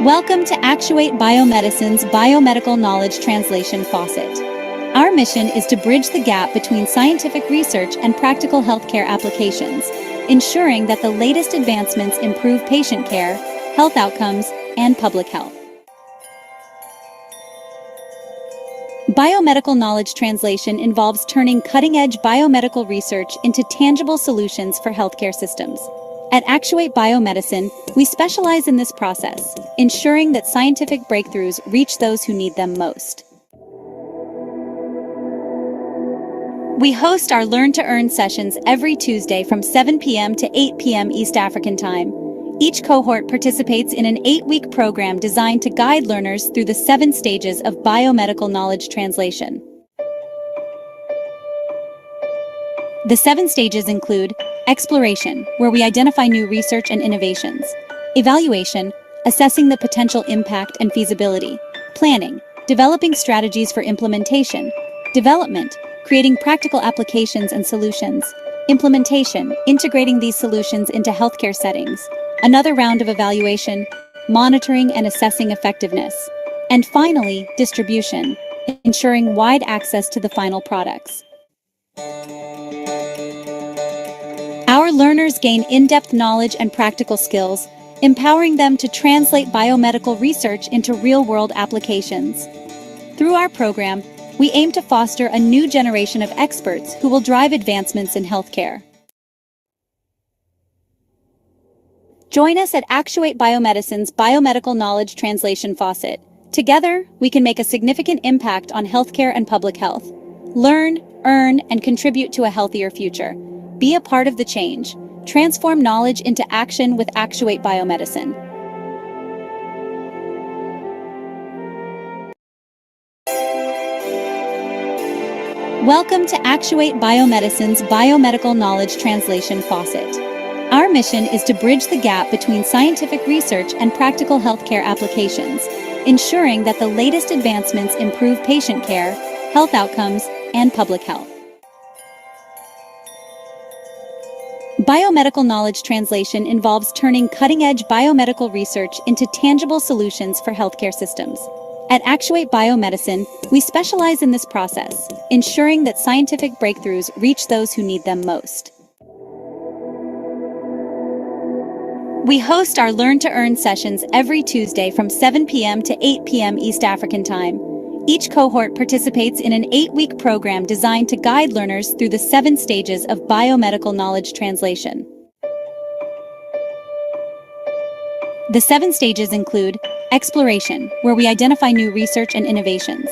Welcome to Actuate Biomedicine's Biomedical Knowledge Translation Faucet. Our mission is to bridge the gap between scientific research and practical healthcare applications, ensuring that the latest advancements improve patient care, health outcomes, and public health. Biomedical knowledge translation involves turning cutting-edge biomedical research into tangible solutions for healthcare systems. At Actuate Biomedicine, we specialize in this process, ensuring that scientific breakthroughs reach those who need them most. We host our Learn to Earn sessions every Tuesday from 7 p.m. to 8 p.m. East African Time. Each cohort participates in an 8-week program designed to guide learners through the 7 stages of biomedical knowledge translation. The 7 stages include exploration, where we identify new research and innovations; evaluation, assessing the potential impact and feasibility; planning, developing strategies for implementation; development, creating practical applications and solutions; implementation, integrating these solutions into healthcare settings; another round of evaluation, monitoring and assessing effectiveness; and finally, distribution, ensuring wide access to the final products. Our learners gain in-depth knowledge and practical skills, empowering them to translate biomedical research into real-world applications. Through our program, we aim to foster a new generation of experts who will drive advancements in healthcare. Join us at Actuate Biomedicine's Biomedical Knowledge Translation Faucet. Together, we can make a significant impact on healthcare and public health. Learn, earn, and contribute to a healthier future. Be a part of the change. Transform knowledge into action with Actuate Biomedicine. Welcome to Actuate Biomedicine's Biomedical Knowledge Translation Faucet. Our mission is to bridge the gap between scientific research and practical healthcare applications, ensuring that the latest advancements improve patient care, health outcomes, and public health. Biomedical knowledge translation involves turning cutting-edge biomedical research into tangible solutions for healthcare systems. At Actuate Biomedicine, we specialize in this process, ensuring that scientific breakthroughs reach those who need them most. We host our Learn to Earn sessions every Tuesday from 7 p.m. to 8 p.m. East African Time. Each cohort participates in an 8-week program designed to guide learners through the 7 stages of biomedical knowledge translation. The 7 stages include exploration, where we identify new research and innovations;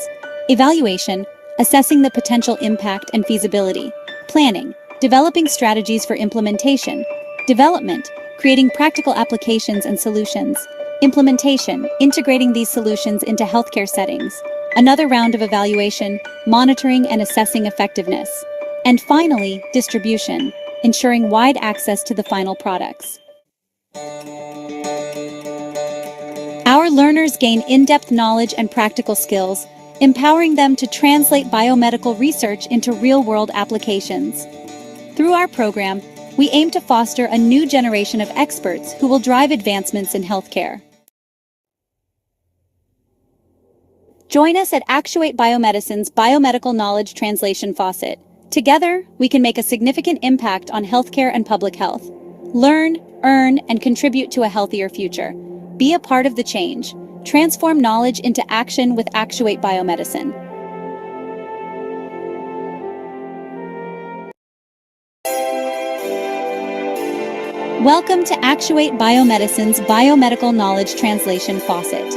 evaluation, assessing the potential impact and feasibility; planning, developing strategies for implementation; development, creating practical applications and solutions; implementation, integrating these solutions into healthcare settings; another round of evaluation, monitoring and assessing effectiveness; and finally, distribution, ensuring wide access to the final products. Our learners gain in-depth knowledge and practical skills, empowering them to translate biomedical research into real-world applications. Through our program, we aim to foster a new generation of experts who will drive advancements in healthcare. Join us at Actuate Biomedicine's Biomedical Knowledge Translation Faucet. Together, we can make a significant impact on healthcare and public health. Learn, earn, and contribute to a healthier future. Be a part of the change. Transform knowledge into action with Actuate Biomedicine. Welcome to Actuate Biomedicine's Biomedical Knowledge Translation Faucet.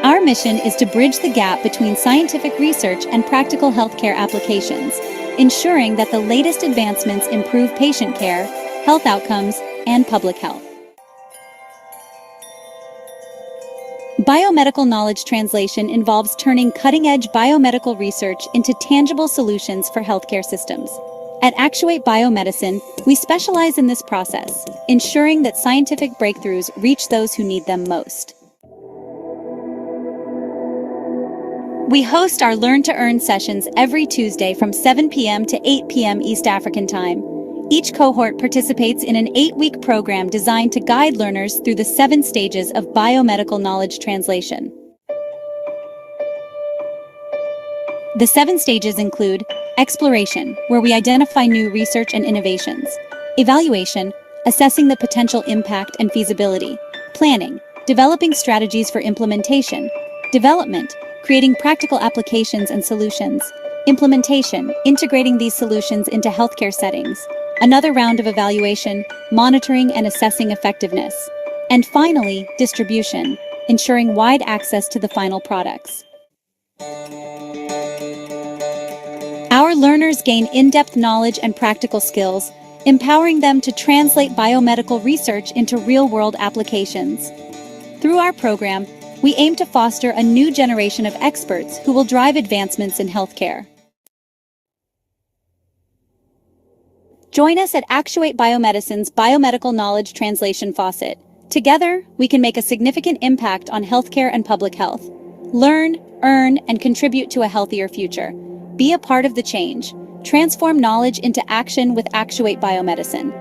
Our mission is to bridge the gap between scientific research and practical healthcare applications, ensuring that the latest advancements improve patient care, health outcomes, and public health. Biomedical knowledge translation involves turning cutting-edge biomedical research into tangible solutions for healthcare systems. At Actuate Biomedicine, we specialize in this process, ensuring that scientific breakthroughs reach those who need them most. We host our Learn to Earn sessions every Tuesday from 7 p.m. to 8 p.m. East African Time. Each cohort participates in an 8-week program designed to guide learners through the 7 stages of biomedical knowledge translation. The 7 stages include exploration, where we identify new research and innovations; evaluation, assessing the potential impact and feasibility; planning, developing strategies for implementation; development, creating practical applications and solutions; implementation, integrating these solutions into healthcare settings; another round of evaluation, monitoring and assessing effectiveness; and finally, distribution, ensuring wide access to the final products. Our learners gain in-depth knowledge and practical skills, empowering them to translate biomedical research into real-world applications. Through our program, we aim to foster a new generation of experts who will drive advancements in healthcare. Join us at Actuate Biomedicine's Biomedical Knowledge Translation Faucet. Together, we can make a significant impact on healthcare and public health. Learn, earn, and contribute to a healthier future. Be a part of the change. Transform knowledge into action with Actuate Biomedicine.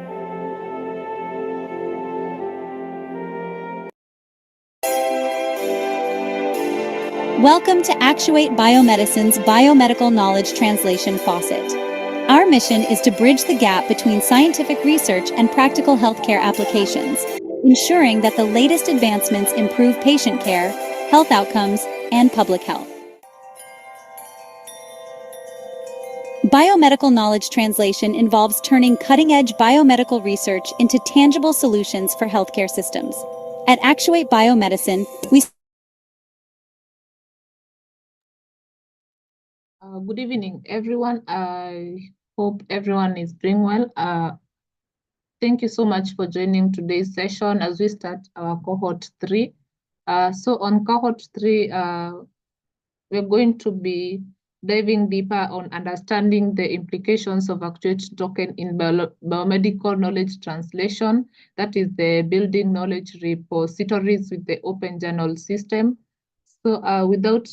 Welcome to Actuate Biomedicine's Biomedical Knowledge Translation Faucet. Our mission is to bridge the gap between scientific research and practical healthcare applications, ensuring that the latest advancements improve patient care, health outcomes, and public health. Biomedical knowledge translation involves turning cutting-edge biomedical research into tangible solutions for healthcare systems. At Actuate Biomedicine, we Good evening, everyone. I hope everyone is doing well. Thank you so much for joining today's session as we start our cohort 3. So on cohort 3, we're going to be diving deeper on understanding the implications of Actuate token in biomedical knowledge translation, that is the building knowledge repositories with the open journal system. So without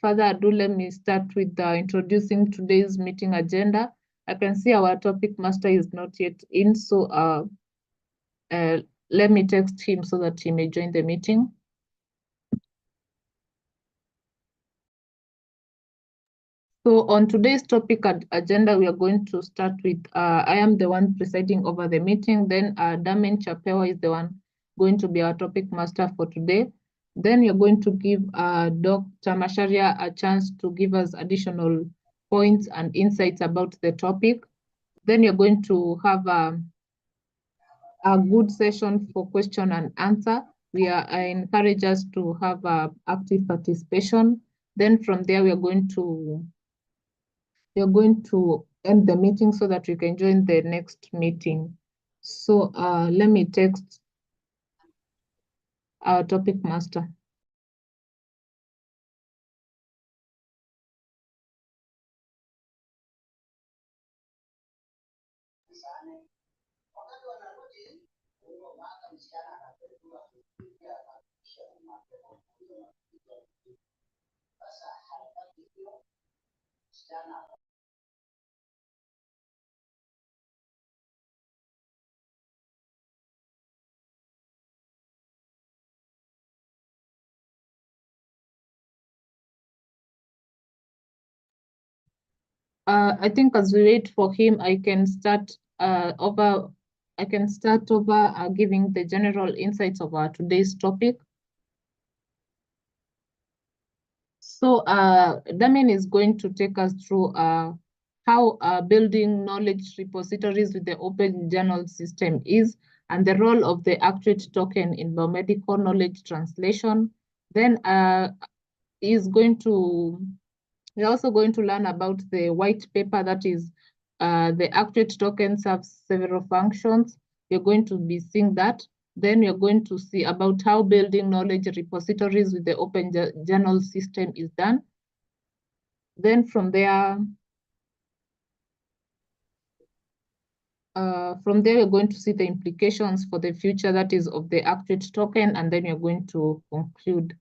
further ado, let me start with introducing today's meeting agenda. I can see our topic master is not yet in, so let me text him so that he may join the meeting. So on today's topic agenda, we are going to start with, I am the one presiding over the meeting, then Damen Chapewa is the one going to be our topic master for today. Then you're going to give Dr. Masharia a chance to give us additional points and insights about the topic. Then you're going to have a good session for question and answer. I encourage us to have active participation. Then from there, we are going to end the meeting so that you can join the next meeting. So let me text our topic master. I think as we wait for him, I can start over giving the general insights of our today's topic. So Damien is going to take us through how building knowledge repositories with the open journal system is, and the role of the Actuate token in biomedical knowledge translation. Then we're also going to learn about the white paper, that is the Actuate token serves several functions. You're going to be seeing that. Then you're going to see about how building knowledge repositories with the open journal system is done. Then from there, we're going to see the implications for the future, that is of the Actuate token, and then you're going to conclude.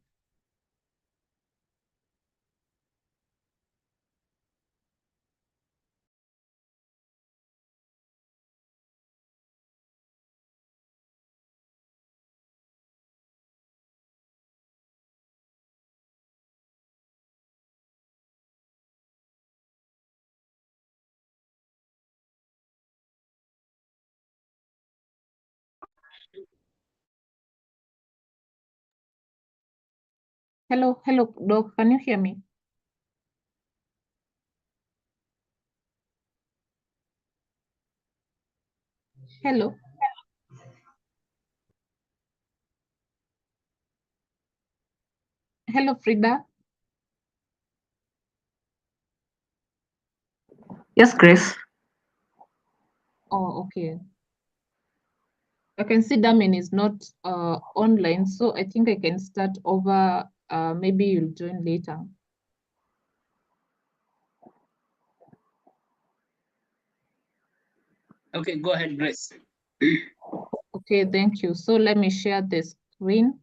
Hello, Doc, can you hear me? Hello. Hello, Frida. Yes, Grace. Oh, okay. I can see Damin is not online, so I think I can start over. Maybe you'll join later. Okay, go ahead, Grace. Okay, thank you. So let me share the screen.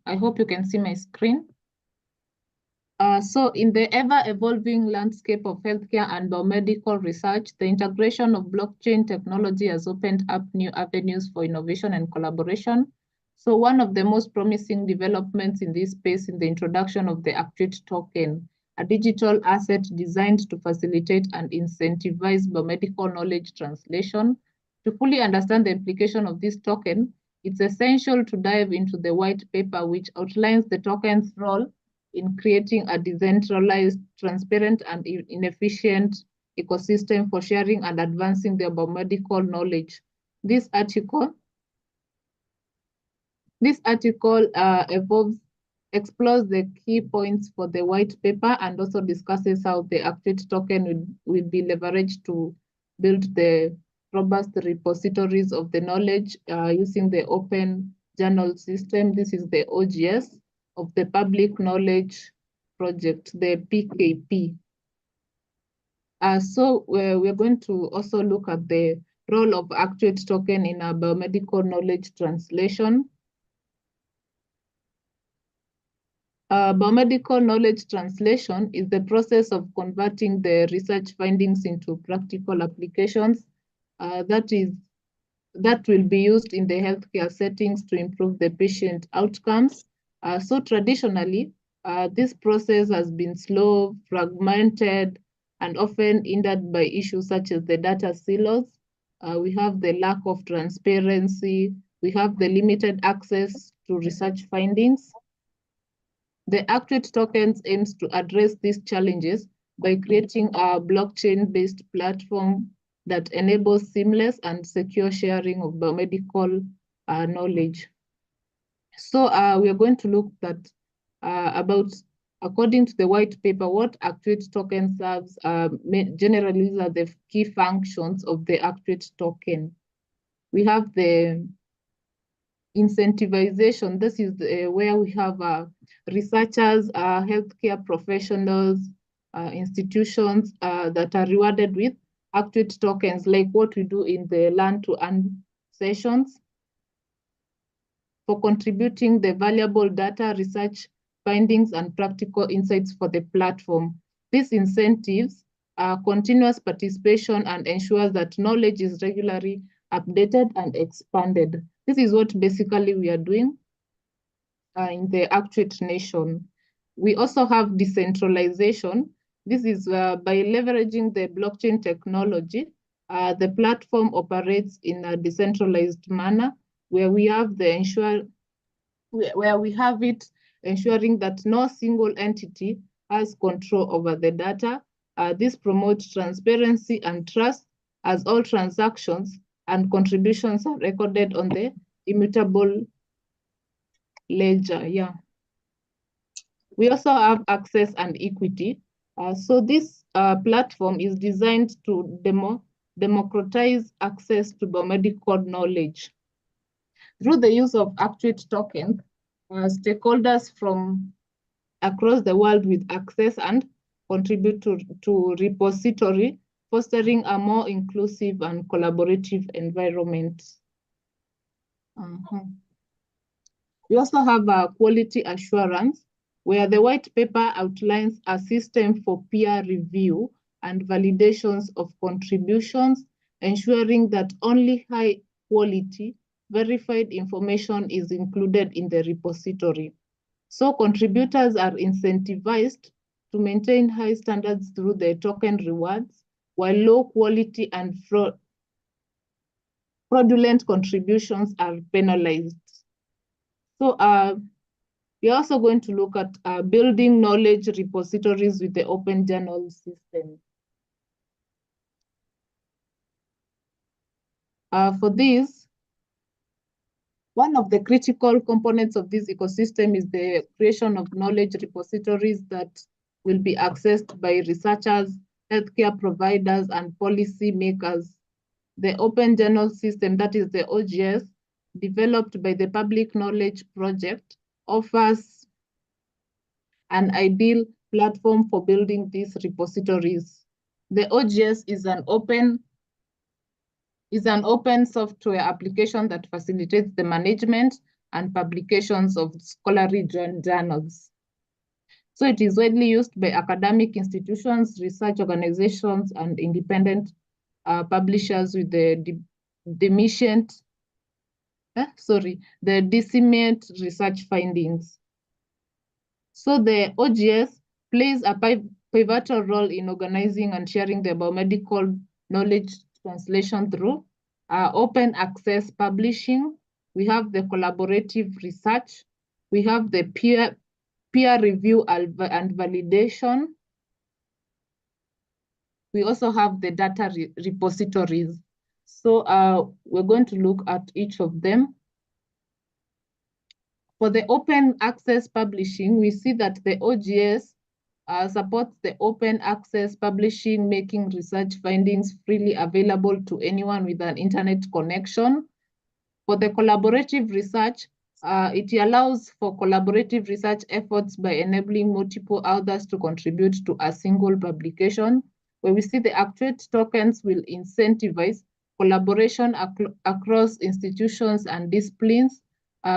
I hope you can see my screen. So in the ever-evolving landscape of healthcare and biomedical research, the integration of blockchain technology has opened up new avenues for innovation and collaboration. So one of the most promising developments in this space is the introduction of the Actuate token, a digital asset designed to facilitate and incentivize biomedical knowledge translation. To fully understand the implication of this token, it's essential to dive into the white paper, which outlines the token's role in creating a decentralized, transparent, and inefficient ecosystem for sharing and advancing the biomedical knowledge. This article explores the key points for the white paper and also discusses how the Actuate token will be leveraged to build the robust repositories of the knowledge using the open journal system. This is the OGS of the Public Knowledge Project, the PKP. So we're going to also look at the role of Actuate token in a biomedical knowledge translation. Biomedical knowledge translation is the process of converting the research findings into practical applications that will be used in the healthcare settings to improve the patient outcomes. So traditionally, this process has been slow, fragmented, and often hindered by issues such as the data silos. We have the lack of transparency. We have the limited access to research findings. The Actuate tokens aims to address these challenges by creating a blockchain-based platform that enables seamless and secure sharing of biomedical knowledge. So we are going to look at about, according to the white paper, what Actuate token serves. Generally, these are the key functions of the Actuate token. We have the incentivization. This is where we have researchers, healthcare professionals, institutions that are rewarded with Actuate tokens, like what we do in the Learn to Earn sessions, for contributing the valuable data, research findings, and practical insights for the platform. These incentives continuous participation and ensures that knowledge is regularly updated and expanded. This is what basically we are doing in the Actuate Nation. We also have decentralization. This is by leveraging the blockchain technology, the platform operates in a decentralized manner where we have it ensuring that no single entity has control over the data. This promotes transparency and trust as all transactions and contributions are recorded on the immutable ledger. Yeah. We also have access and equity. So this platform is designed to democratize access to biomedical knowledge. Through the use of Actuate tokens, stakeholders from across the world with access and contribute to repository, fostering a more inclusive and collaborative environment. We also have a quality assurance, where the white paper outlines a system for peer review and validations of contributions, ensuring that only quality, verified information is included in the repository. So contributors are incentivized to maintain high standards through the token rewards, while low quality and fraudulent contributions are penalized. So we're also going to look at building knowledge repositories with the open journal system. For this, one of the critical components of this ecosystem is the creation of knowledge repositories that will be accessed by researchers, healthcare providers, and policy makers. The Open Journal System, that is the OGS, developed by the Public Knowledge Project, offers an ideal platform for building these repositories. The OGS is an open software application that facilitates the management and publications of scholarly journals. So it is widely used by academic institutions, research organizations, and independent publishers with the disseminate research findings. So the OGS plays a pivotal role in organizing and sharing the biomedical knowledge translation through open access publishing. We have the collaborative research. We have the peer review and validation. We also have the data repositories. So we're going to look at each of them. For the open access publishing, we see that the OGS supports the open access publishing, making research findings freely available to anyone with an internet connection. For the collaborative research, it allows for collaborative research efforts by enabling multiple authors to contribute to a single publication, where we see the Actuate tokens will incentivize collaboration across institutions and disciplines,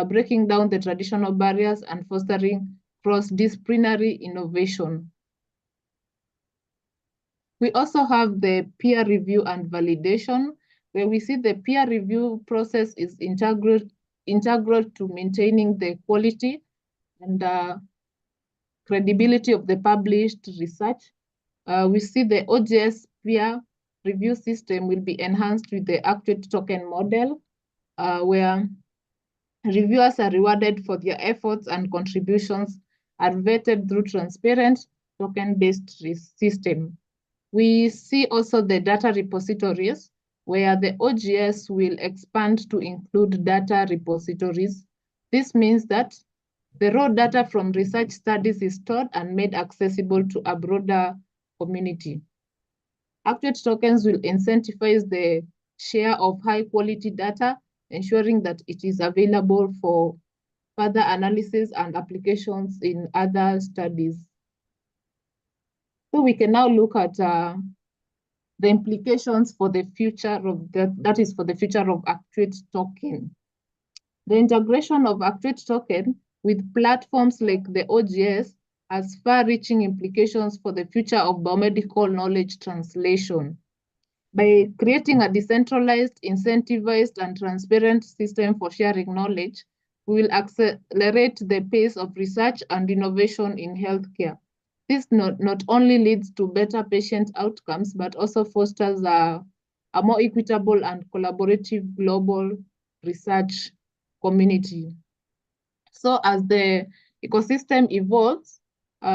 breaking down the traditional barriers and fostering cross-disciplinary innovation. We also have the peer review and validation, where we see the peer review process is integral to maintaining the quality and credibility of the published research. We see the OGS peer review system will be enhanced with the Actuate token model, where reviewers are rewarded for their efforts and contributions are vetted through transparent token-based system. We see also the data repositories, where the OGS will expand to include data repositories. This means that the raw data from research studies is stored and made accessible to a broader community. Actuate tokens will incentivize the share of high-quality data, ensuring that it is available for further analysis and applications in other studies. So we can now look at the implications for the future of that is for the future of Actuate token. The integration of Actuate token with platforms like the OGS has far-reaching implications for the future of biomedical knowledge translation. By creating a decentralized, incentivized, and transparent system for sharing knowledge, we will accelerate the pace of research and innovation in healthcare. This not only leads to better patient outcomes, but also fosters a more equitable and collaborative global research community. So as the ecosystem evolves,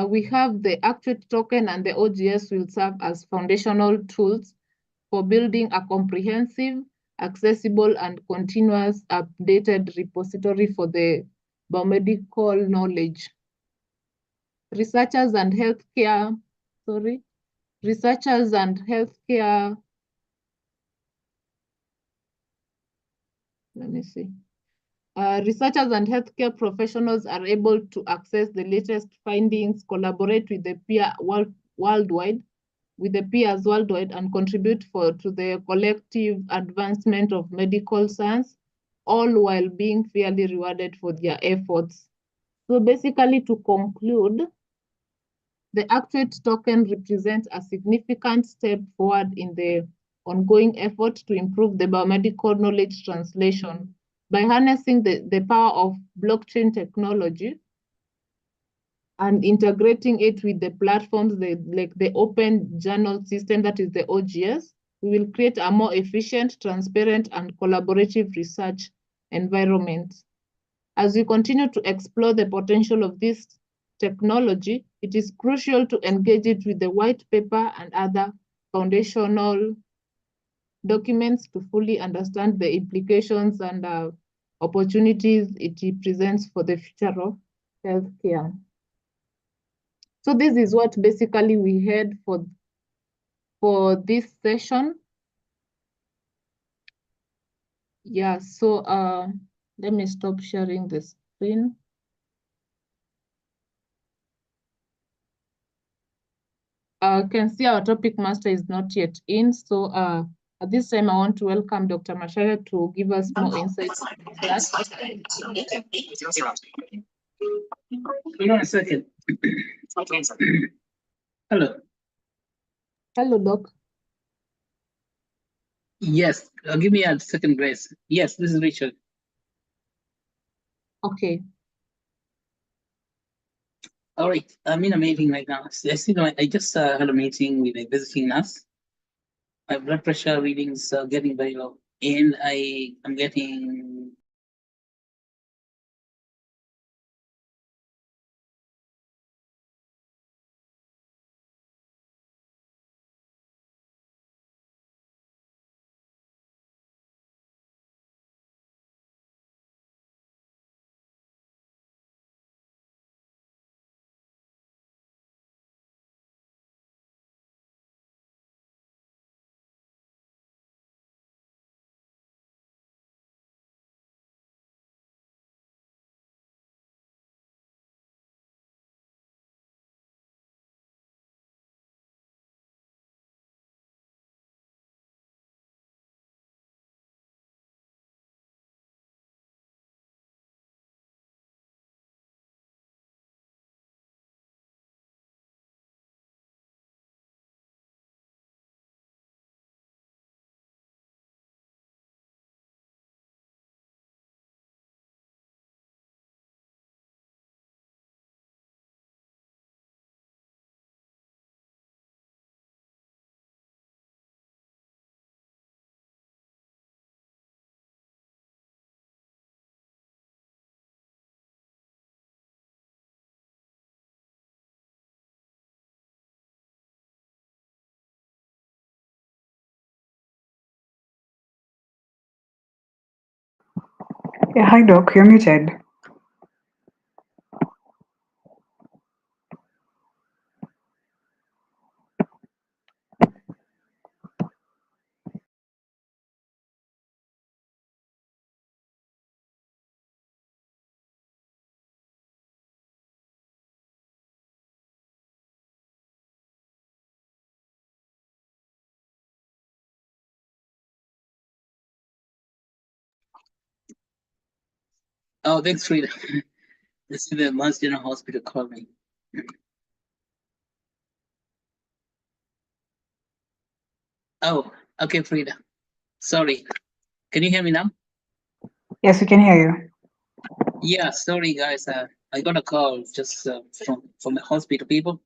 we have the Actuate token and the OGS will serve as foundational tools for building a comprehensive, accessible, and continuous updated repository for the biomedical knowledge. Researchers and healthcare professionals are able to access the latest findings, collaborate with the peers worldwide, and contribute to the collective advancement of medical science, all while being fairly rewarded for their efforts. So basically, to conclude, the Actuate token represents a significant step forward in the ongoing effort to improve the biomedical knowledge translation by harnessing the power of blockchain technology and integrating it with the platforms, like the open journal system, that is the OGS. We will create a more efficient, transparent, and collaborative research environment. As we continue to explore the potential of this technology, it is crucial to engage it with the white paper and other foundational documents to fully understand the implications and opportunities it presents for the future of healthcare. So this is what basically we had for this session. Yeah, so let me stop sharing the screen. Can see our topic master is not yet in. So at this time, I want to welcome Dr. Macharia to give us more insights. Hold on a second. Hello. Hello, Doc. Yes, give me a second, Grace. Yes, this is Richard. Okay. All right, I'm in a meeting right now. I just had a meeting with a visiting nurse. My blood pressure readings are getting very low, and I'm getting. Yeah, hi Doc, you're muted. Oh, thanks, Frida. This is the Mass General Hospital calling. Oh, okay, Frida. Sorry. Can you hear me now? Yes, we can hear you. Yeah, sorry, guys. I got a call just from the hospital people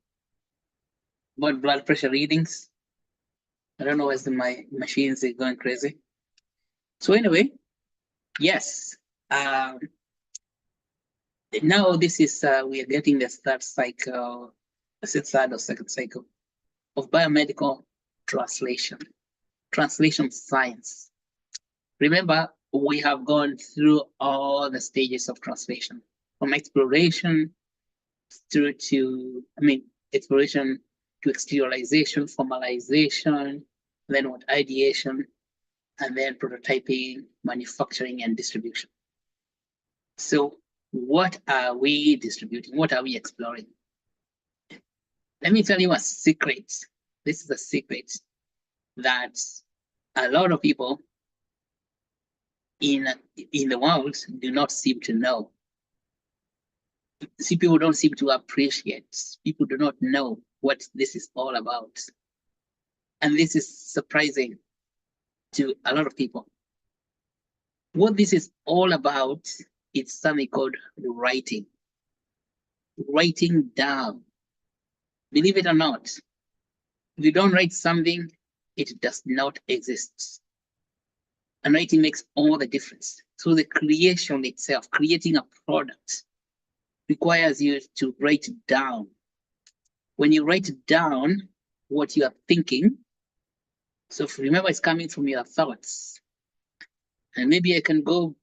about blood pressure readings. I don't know why my machines are going crazy. So anyway, yes. Now this is we are getting the third cycle, third or second cycle of biomedical translation science. Remember, we have gone through all the stages of translation, from exploration through to, exploration to exteriorization, formalization, then what, ideation, and then prototyping, manufacturing, and distribution. So what are we distributing? What are we exploring? Let me tell you a secret. This is a secret that a lot of people in the world do not seem to know. See, people don't seem to appreciate. People do not know what this is all about. And this is surprising to a lot of people. What this is all about, it's something called writing. Writing down. Believe it or not, if you don't write something, it does not exist. And writing makes all the difference. So the creation itself, creating a product, requires you to write down. When you write down what you are thinking, so remember it's coming from your thoughts. And maybe I can go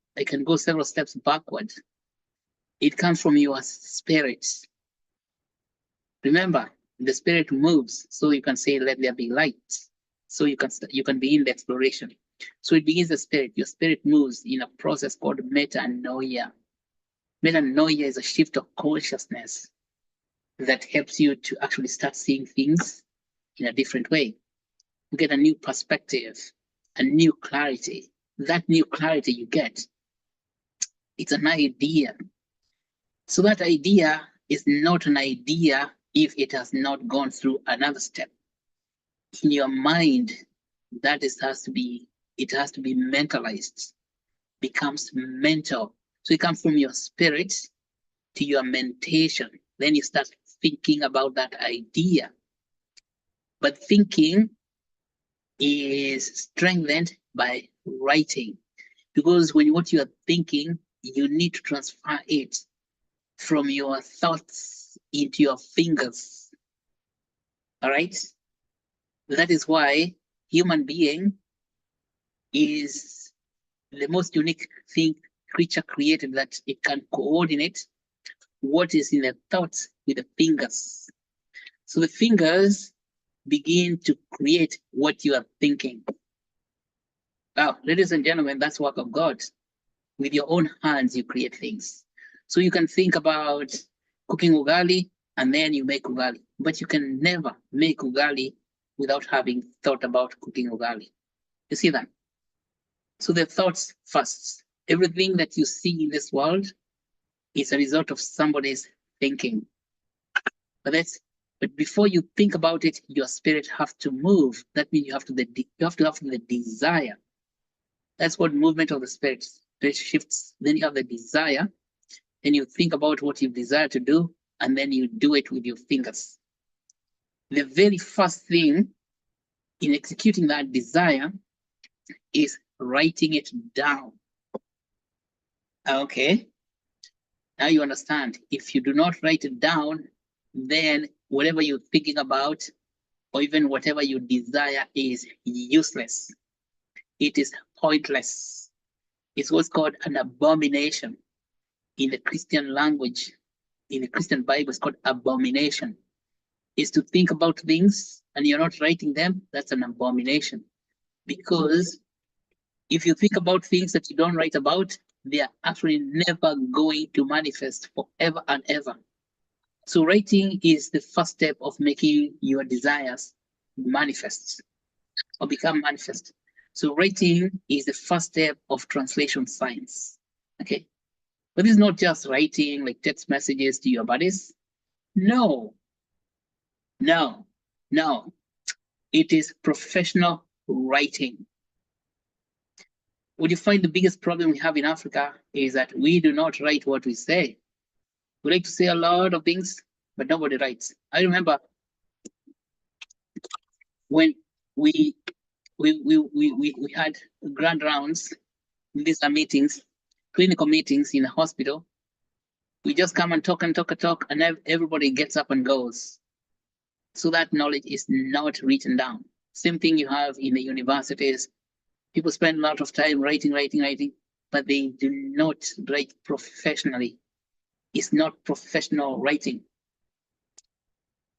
several steps backward. It comes from your spirit. Remember, the spirit moves, so you can say, let there be light. So you can begin the exploration. So it begins the spirit. Your spirit moves in a process called metanoia. Metanoia is a shift of consciousness that helps you to actually start seeing things in a different way. You get a new perspective, a new clarity. That new clarity you get, it's an idea. So that idea is not an idea if it has not gone through another step. In your mind, it has to be mentalized, becomes mental. So it comes from your spirit to your mentation. Then you start thinking about that idea. But thinking is strengthened by writing, because when what you are thinking, you need to transfer it from your thoughts into your fingers. All right? That is why human being is the most unique creature created, that it can coordinate what is in the thoughts with the fingers. So the fingers begin to create what you are thinking. Now, ladies and gentlemen, that's work of God. With your own hands, you create things. So you can think about cooking ugali, and then you make ugali. But you can never make ugali without having thought about cooking ugali. You see that? So the thoughts first. Everything that you see in this world is a result of somebody's thinking. But before you think about it, your spirit has to move. That means you have to have the desire. That's what movement of the spirit shifts. Then you have the desire. Then you think about what you desire to do, and then you do it with your fingers. The very first thing in executing that desire is writing it down. Okay. Now you understand. If you do not write it down, then whatever you're thinking about, or even whatever you desire, is useless. It is pointless. It's what's called an abomination. In the Christian language, in the Christian Bible, it's called abomination. Is to think about things and you're not writing them, that's an abomination. Because if you think about things that you don't write about, they are actually never going to manifest forever and ever. So writing is the first step of making your desires manifest or become manifest. So writing is the first step of translation science. Okay. But this is not just writing like text messages to your buddies. No. It is professional writing. What you find the biggest problem we have in Africa is that we do not write what we say. We like to say a lot of things, but nobody writes. I remember when we had grand rounds. These are meetings, clinical meetings in a hospital. We just come and talk, and everybody gets up and goes. So that knowledge is not written down. Same thing you have in the universities. People spend a lot of time writing, but they do not write professionally. It's not professional writing.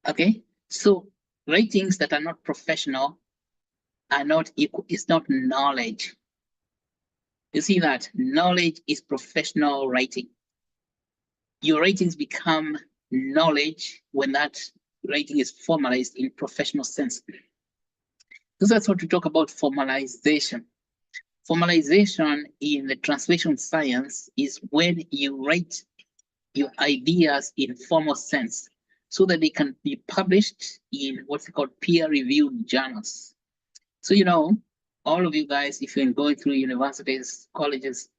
Okay, so writings that are not professional are not equal. It's not knowledge. You see that knowledge is professional writing. Your writings become knowledge when that writing is formalized in professional sense. So that's what we talk about formalization. Formalization in the translation science is when you write your ideas in formal sense so that they can be published in what's called peer-reviewed journals. So, you know, all of you guys, if you're going through universities, colleges,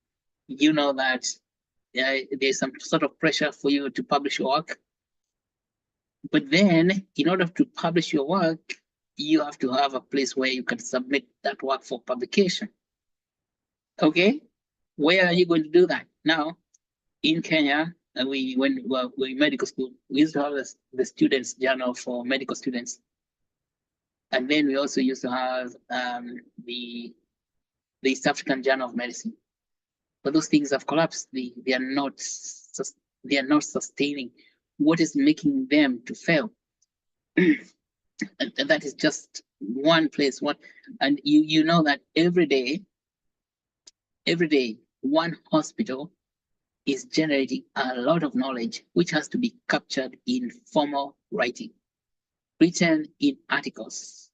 you know that there's some sort of pressure for you to publish your work. But then, in order to publish your work, you have to have a place where you can submit that work for publication. Okay, where are you going to do that? Now, in Kenya, when we were in medical school, we used to have the students' journal for medical students. And then we also used to have the East African Journal of Medicine. But those things have collapsed. They are not sustaining. What is making them to fail? And that is just one place. And you know that every day, one hospital is generating a lot of knowledge, which has to be captured in formal writing, written in articles.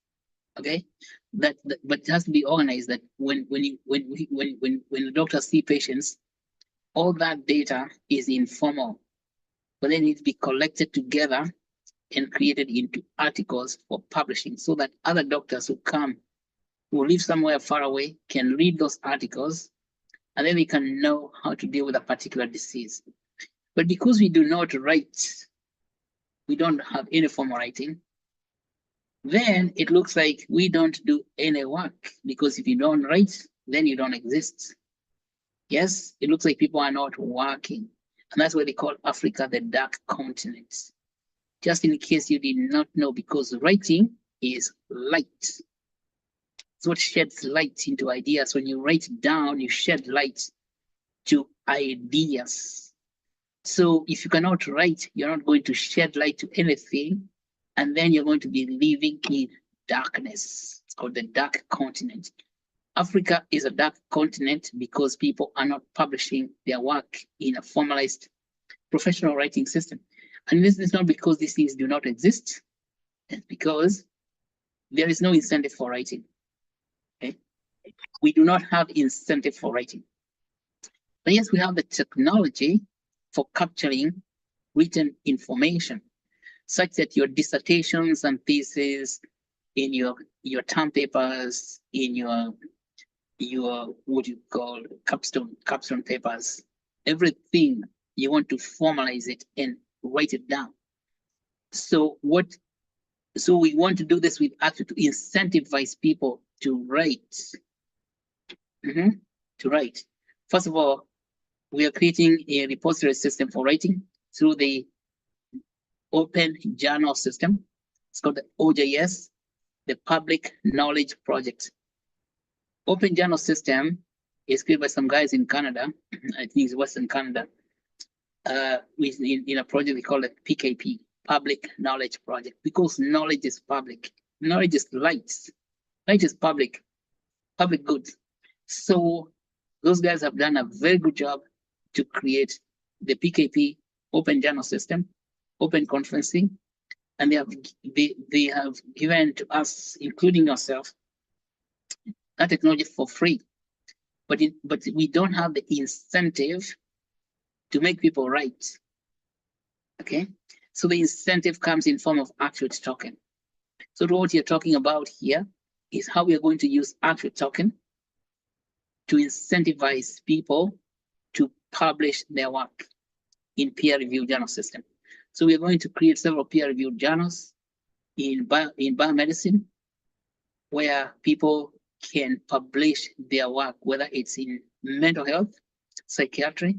Okay, but it has to be organized. That when the doctors see patients, all that data is informal, but they need to be collected together and created into articles for publishing, so that other doctors who live somewhere far away can read those articles, and then they can know how to deal with a particular disease. But because we do not write, we don't have any formal writing, then it looks like we don't do any work, because if you don't write, then you don't exist. Yes, it looks like people are not working. And that's why they call Africa the dark continent. Just in case you did not know, because writing is light. It's what sheds light into ideas. When you write down, you shed light to ideas. So if you cannot write, you're not going to shed light to anything. And then you're going to be living in darkness. It's called the dark continent. Africa is a dark continent because people are not publishing their work in a formalized professional writing system. And this is not because these things do not exist. It's because there is no incentive for writing. Okay? We do not have incentive for writing. But yes, we have the technology for capturing written information, such that your dissertations and theses, in your term papers, in your what you call capstone papers, everything you want to formalize it and write it down. So we want to do this with Actuate to incentivize people to write. To write. First of all, we are creating a repository system for writing through the Open Journal System. It's called the OJS, the Public Knowledge Project. Open Journal System is created by some guys in Canada. I think it's Western Canada. In a project they call it PKP, Public Knowledge Project, because knowledge is public. Knowledge is light. Light is public good. So those guys have done a very good job to create the PKP Open Journal System, open conferencing, and they have given to us, including yourself, that technology for free. But we don't have the incentive to make people write. Okay, so the incentive comes in form of Actuate token. So what you're talking about here is how we are going to use Actuate token to incentivize people to publish their work in peer-reviewed journal system. So we are going to create several peer-reviewed journals in biomedicine, where people can publish their work, whether it's in mental health, psychiatry,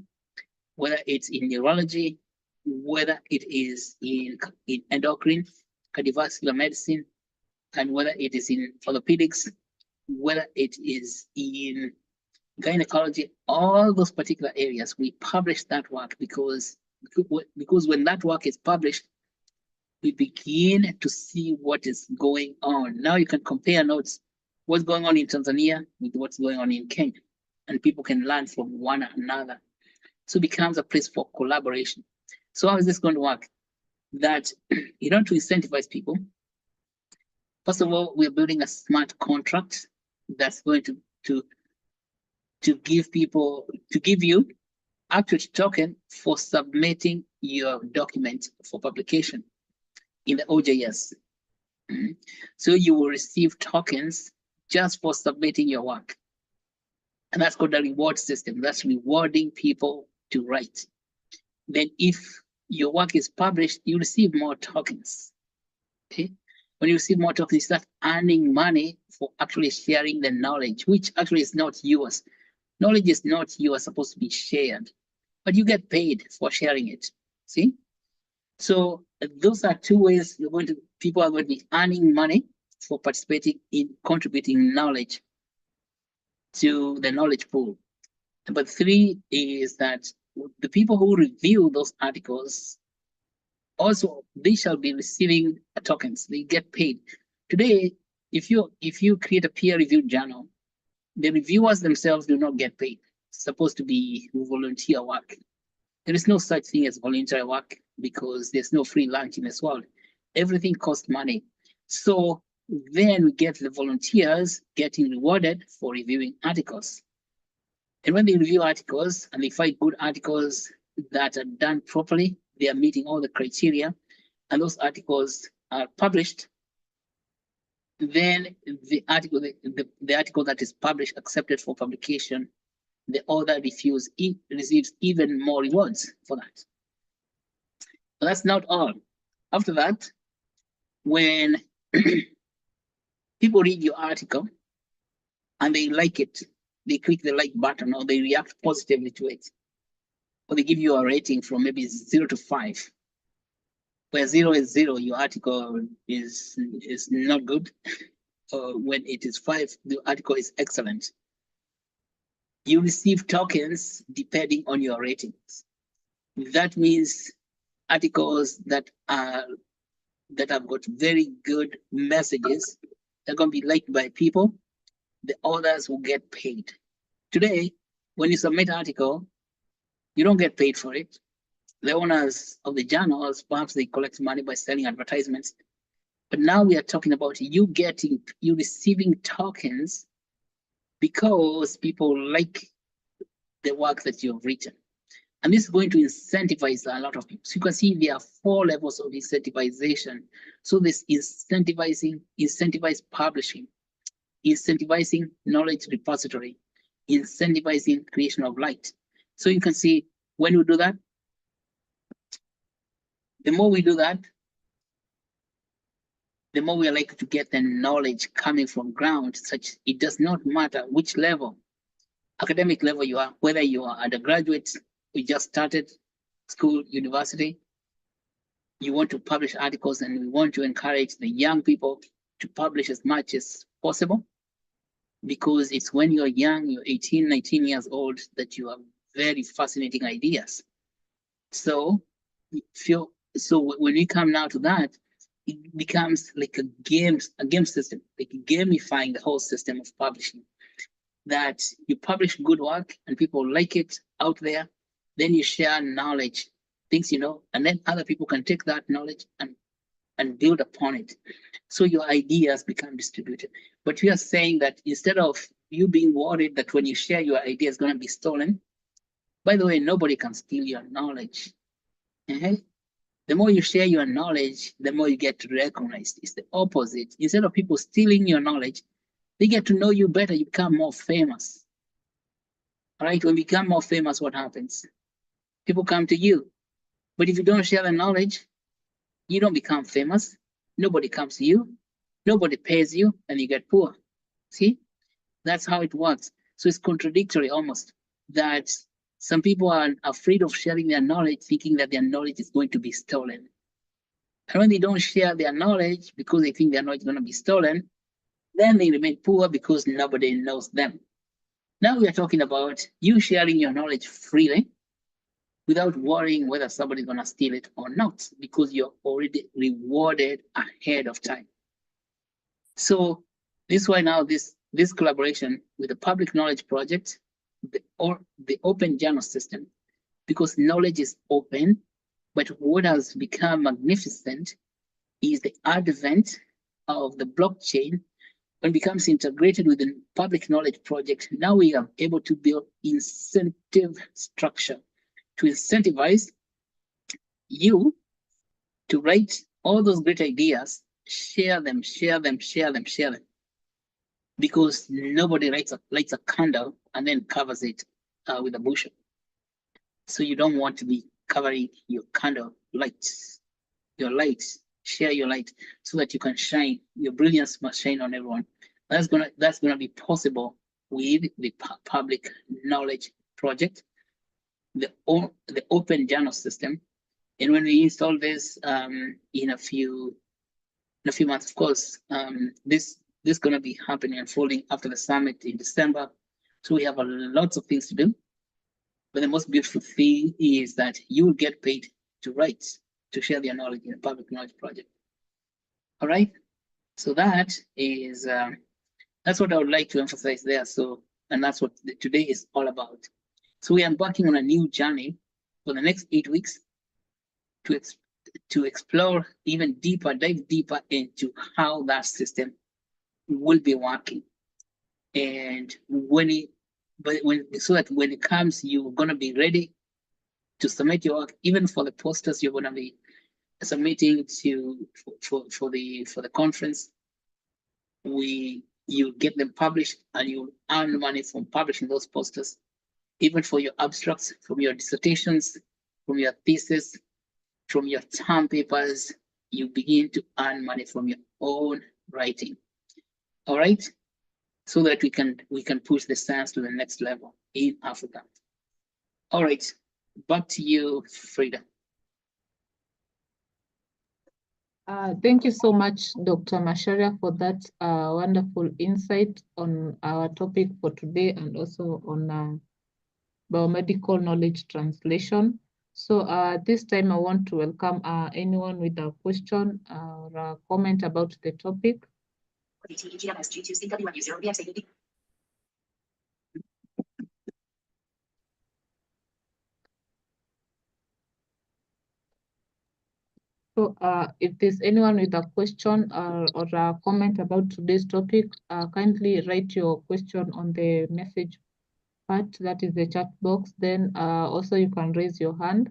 whether it's in neurology, whether it is in endocrine, cardiovascular medicine, and whether it is in orthopedics, whether it is in gynecology, all those particular areas, we publish that work because when that work is published, we begin to see what is going on. Now you can compare notes, what's going on in Tanzania with what's going on in Kenya, and people can learn from one another. So it becomes a place for collaboration. So how is this going to work? That in order to incentivize people, first of all, we're building a smart contract that's going to give you Actuate token for submitting your document for publication in the OJS. So you will receive tokens just for submitting your work. And that's called the reward system. That's rewarding people to write. Then if your work is published, you receive more tokens. Okay. When you receive more tokens, you start earning money for actually sharing the knowledge, which actually is not yours. Knowledge is not yours, supposed to be shared, but you get paid for sharing it. See? So those are two ways people are going to be earning money for participating in contributing knowledge to the knowledge pool. Number three is that the people who review those articles also, they shall be receiving tokens. They get paid. Today, if you create a peer-reviewed journal, the reviewers themselves do not get paid. It's supposed to be volunteer work. There is no such thing as volunteer work because there's no free lunch in this world. Everything costs money. So then we get the volunteers getting rewarded for reviewing articles. And when they review articles and they find good articles that are done properly, they are meeting all the criteria, and those articles are published, then the article that is published, accepted for publication, the author receives even more rewards for that. But that's not all. After that, when people read your article and they like it, they click the like button or they react positively to it, or they give you a rating from maybe 0 to 5, where 0 is 0, your article is not good. When it is 5, the article is excellent. You receive tokens depending on your ratings. That means articles that have got very good messages, they're going to be liked by people, the authors will get paid. Today, when you submit an article, you don't get paid for it. The owners of the journals, perhaps they collect money by selling advertisements. But now we are talking about you receiving tokens because people like the work that you've written. And this is going to incentivize a lot of people. So you can see there are 4 levels of incentivization. So this incentivize publishing, incentivizing knowledge repository, incentivizing creation of light. So you can see when we do that, the more we do that, the more we are likely to get the knowledge coming from ground, such it does not matter which level, academic level you are, whether you are undergraduate, we just started school, university, you want to publish articles, and we want to encourage the young people to publish as much as possible, because it's when you're young, you're 18, 19 years old, that you have very fascinating ideas. So when we come now to that, it becomes like a game system, like gamifying the whole system of publishing. That you publish good work and people like it out there, then you share knowledge, things you know, and then other people can take that knowledge and build upon it. So your ideas become distributed. But we are saying that instead of you being worried that when you share your idea is going to be stolen, by the way, nobody can steal your knowledge. The more you share your knowledge, the more you get recognized. It's the opposite. Instead of people stealing your knowledge, they get to know you better, you become more famous. All right, when you become more famous, what happens? People come to you. But if you don't share the knowledge, you don't become famous. Nobody comes to you. Nobody pays you, and you get poor. See? That's how it works. So it's contradictory almost, that some people are afraid of sharing their knowledge, thinking that their knowledge is going to be stolen. And when they don't share their knowledge because they think their knowledge is going to be stolen, then they remain poor because nobody knows them. Now we are talking about you sharing your knowledge freely without worrying whether somebody's going to steal it or not, because you're already rewarded ahead of time. So this is why now this collaboration with the Public Knowledge Project, the Open Journal System, because knowledge is open, but what has become magnificent is the advent of the blockchain. When it becomes integrated with the Public Knowledge Project, now we are able to build incentive structure to incentivize you to write all those great ideas, share them. because nobody lights a candle and then covers it with a bushel. So you don't want to be covering your candle lights, your lights, share your light so that you can shine. Your brilliance must shine on everyone. That's gonna be possible with the public knowledge project, the open journal system. And when we install this in a few months, of course, this is gonna be happening and unfolding after the summit in December. So we have a lots of things to do. But the most beautiful thing is that you will get paid to write, to share their knowledge in a public knowledge project. All right. So that is that's what I would like to emphasize there. So, and that's what today is all about. So we are embarking on a new journey for the next 8 weeks to explore even deeper, dive deeper into how that system will be working. And so that when it comes, you're gonna be ready to submit your work, even for the posters you're gonna be submitting for the conference. You get them published and you earn money from publishing those posters, even for your abstracts, from your dissertations, from your thesis, from your term papers. You begin to earn money from your own writing. All right, so that we can push the science to the next level in Africa. All right, back to you, Frida. Thank you so much, Dr. Macharia, for that wonderful insight on our topic for today and also on biomedical knowledge translation. So this time I want to welcome anyone with a question or a comment about the topic. So if there's anyone with a question or a comment about today's topic, kindly write your question on the message part, that is the chat box. Then also you can raise your hand.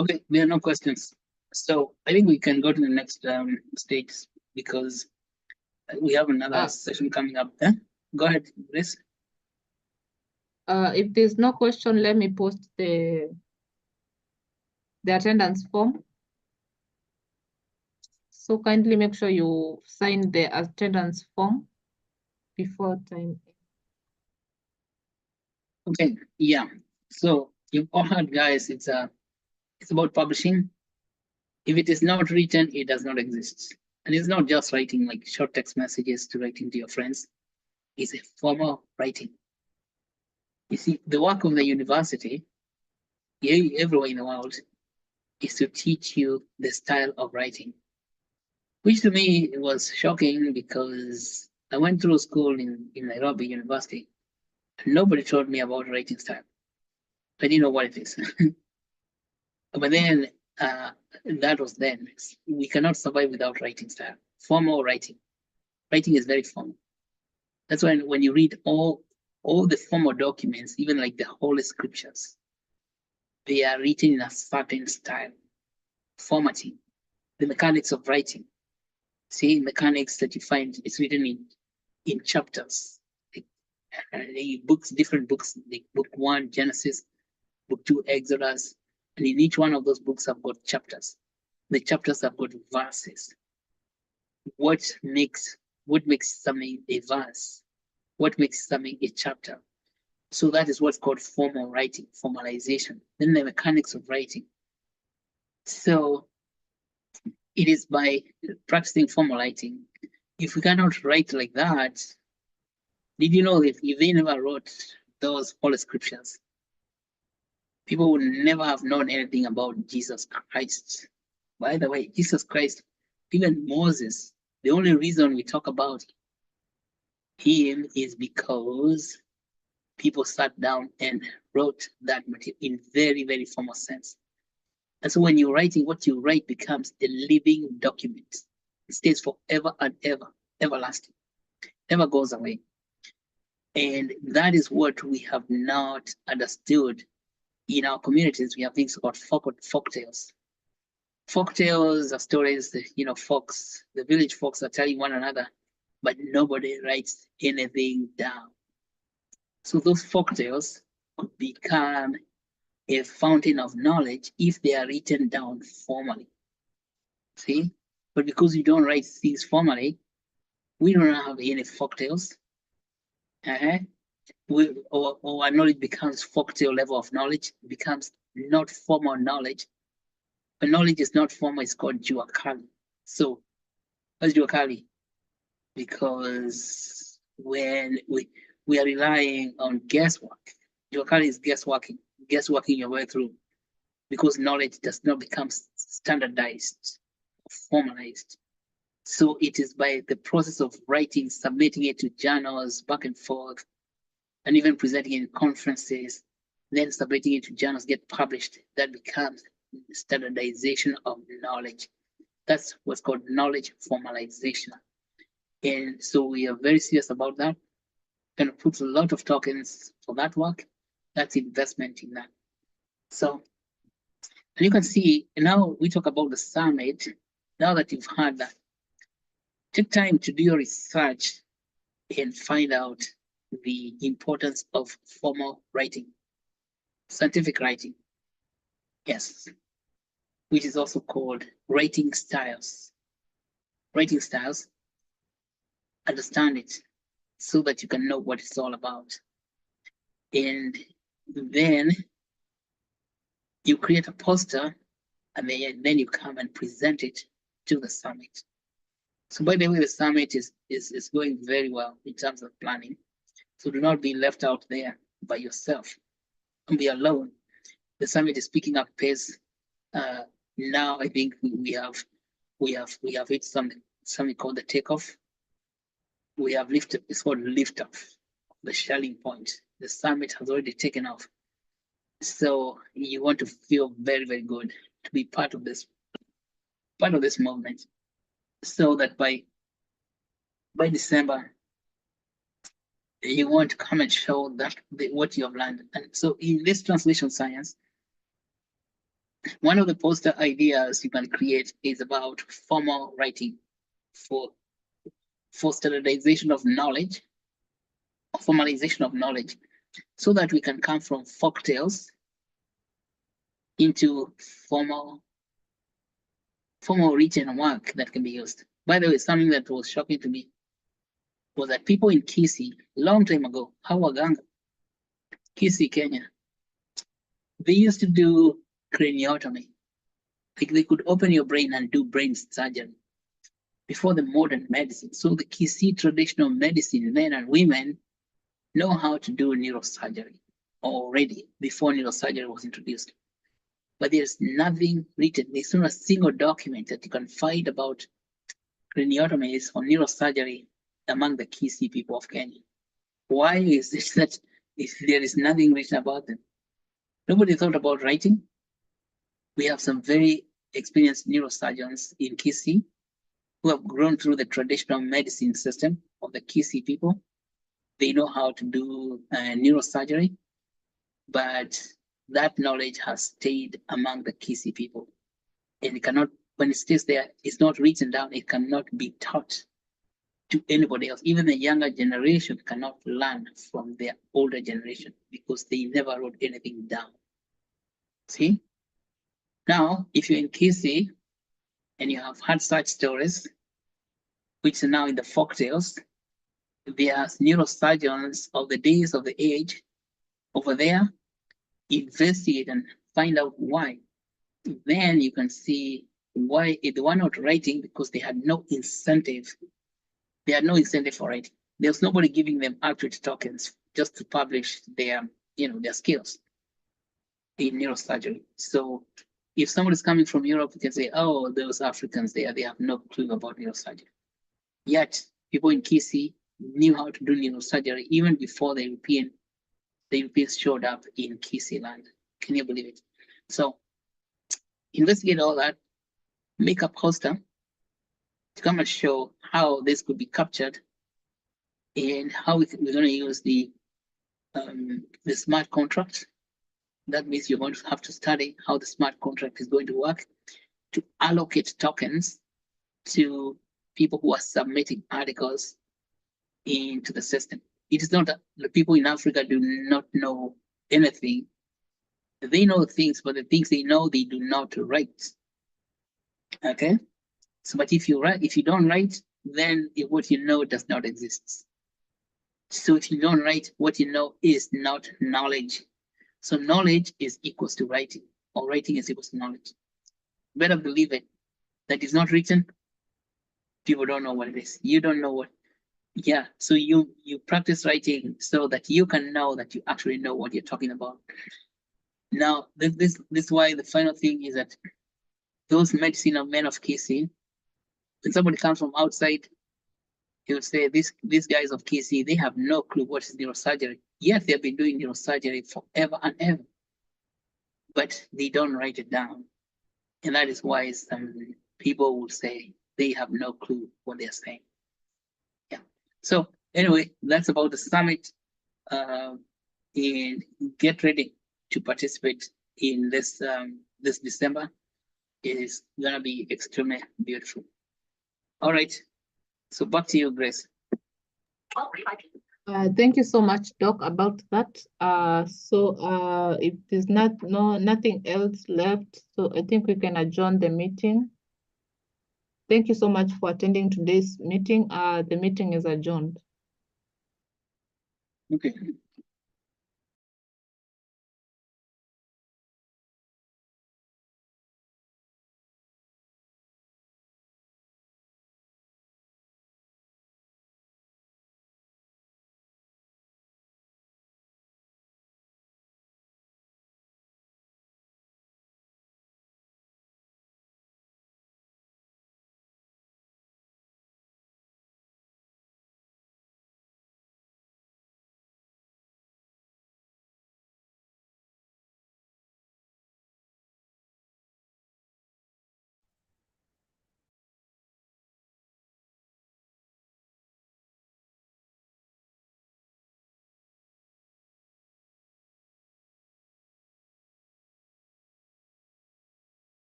Okay, there are no questions. So I think we can go to the next stage because we have another session coming up. Go ahead, Grace. If there's no question, let me post the attendance form. So kindly make sure you sign the attendance form before time. Okay, yeah. So you've all heard, guys, it's about publishing. If it is not written, it does not exist. And it's not just writing like short text messages to writing to your friends. It's a formal writing. You see, the work of the university, everywhere in the world, is to teach you the style of writing. Which to me was shocking because I went through school in Nairobi University. And nobody told me about writing style. I didn't know what it is. But then that was then. We cannot survive without writing style. Formal writing. Writing is very formal. That's why when you read all the formal documents, even like the Holy Scriptures, they are written in a certain style, formatting, the mechanics of writing. See, mechanics that you find it's written in chapters, like books, different books, like book 1, Genesis, book 2, Exodus, and in each one of those books have got chapters. The chapters have got verses. What makes something a verse? What makes something a chapter? So that is what's called formal writing, formalization. Then the mechanics of writing. So it is by practicing formal writing. If we cannot write like that, did you know if they never wrote those Holy Scriptures, people would never have known anything about Jesus Christ. By the way, Jesus Christ, even Moses, the only reason we talk about him is because people sat down and wrote that material in very, very formal sense. And so when you're writing, what you write becomes a living document. It stays forever and ever, everlasting, never goes away. And that is what we have not understood in our communities. We have things called folk tales. Folk tales are stories that, folks, the village folks are telling one another, but nobody writes anything down. So those folk tales could become a fountain of knowledge if they are written down formally. See? But because you don't write things formally, we don't have any folk tales. Our knowledge becomes folktale level of knowledge, becomes not formal knowledge. When knowledge is not formal, it's called juakali. So, what's juakali? Because when we are relying on guesswork, juakali is guessworking your way through, because knowledge does not become standardized, formalized. So it is by the process of writing, submitting it to journals, back and forth, and even presenting in conferences, then submitting it to journals, get published, that becomes standardization of knowledge. That's what's called knowledge formalization. And so we are very serious about that. Going to put a lot of tokens for that work. That's investment in that. So, and you can see now we talk about the summit. Now that you've heard that, take time to do your research and find out the importance of formal writing, scientific writing, yes, which is also called writing styles. Writing styles, understand it so that you can know what it's all about. And then you create a poster, and then you come and present it to the summit. So by the way, the summit is going very well in terms of planning. So do not be left out there by yourself. Don't be alone. The summit is picking up pace. Now I think we have hit something called the takeoff. We have lifted. It's called lift off, the Shelling point. The summit has already taken off. So you want to feel very, very good to be part of this movement, so that by December, you want to come and show that what you have learned. And so in this translation science, one of the poster ideas you can create is about formal writing for standardization of knowledge, formalization of knowledge, so that we can come from folk tales into formal written work that can be used. By the way, something that was shocking to me was that people in Kisii, long time ago, Hawaganga, Kisii, Kenya, they used to do craniotomy. Like they could open your brain and do brain surgery before the modern medicine. So the Kisii traditional medicine, men and women, know how to do neurosurgery already before neurosurgery was introduced. But there's nothing written. There's not a single document that you can find about craniotomies or neurosurgery among the Kisii people of Kenya. Why is it that if there is nothing written about them? Nobody thought about writing. We have some very experienced neurosurgeons in Kisii who have grown through the traditional medicine system of the Kisii people. They know how to do neurosurgery, but that knowledge has stayed among the Kisii people. And it cannot, when it stays there, it's not written down, it cannot be taught to anybody else. Even the younger generation cannot learn from their older generation because they never wrote anything down. See? Now, if you're in Kisii and you have heard such stories, which are now in the folk tales, there are neurosurgeons of the days of the age over there, investigate and find out why. Then you can see why they were not writing, because they had no incentive. They had no incentive for writing. There's nobody giving them Actuate tokens just to publish their skills in neurosurgery. So if somebody's coming from Europe, you can say, oh, those Africans there, they have no clue about neurosurgery. Yet people in Kisii knew how to do neurosurgery even before the Europeans showed up in Kisii land. Can you believe it? So investigate all that, make a poster to come and show how this could be captured and how we're going to use the smart contract. That means you're going to have to study how the smart contract is going to work to allocate tokens to people who are submitting articles into the system. It is not that the people in Africa do not know anything. They know things, but the things they know, they do not write. Okay? So, but if you don't write, then what you know does not exist. So if you don't write, what you know is not knowledge. So knowledge is equals to writing, or writing is equals to knowledge. Better believe it. That is not written, people don't know what it is. You don't know what. Yeah, so you practice writing so that you can know that you actually know what you're talking about. Now, this is why the final thing is that those medicinal men of Kisii, when somebody comes from outside, he will say, these guys of Kisii, they have no clue what is neurosurgery. Yet they've been doing neurosurgery forever and ever, but they don't write it down. And that is why some people will say they have no clue what they're saying. Yeah. So anyway, that's about the summit. And get ready to participate in this this December. It is gonna be extremely beautiful. All right. So back to you, Grace. Thank you so much, Doc, about that. If there's nothing else left, so I think we can adjourn the meeting. Thank you so much for attending today's meeting. The meeting is adjourned. Okay.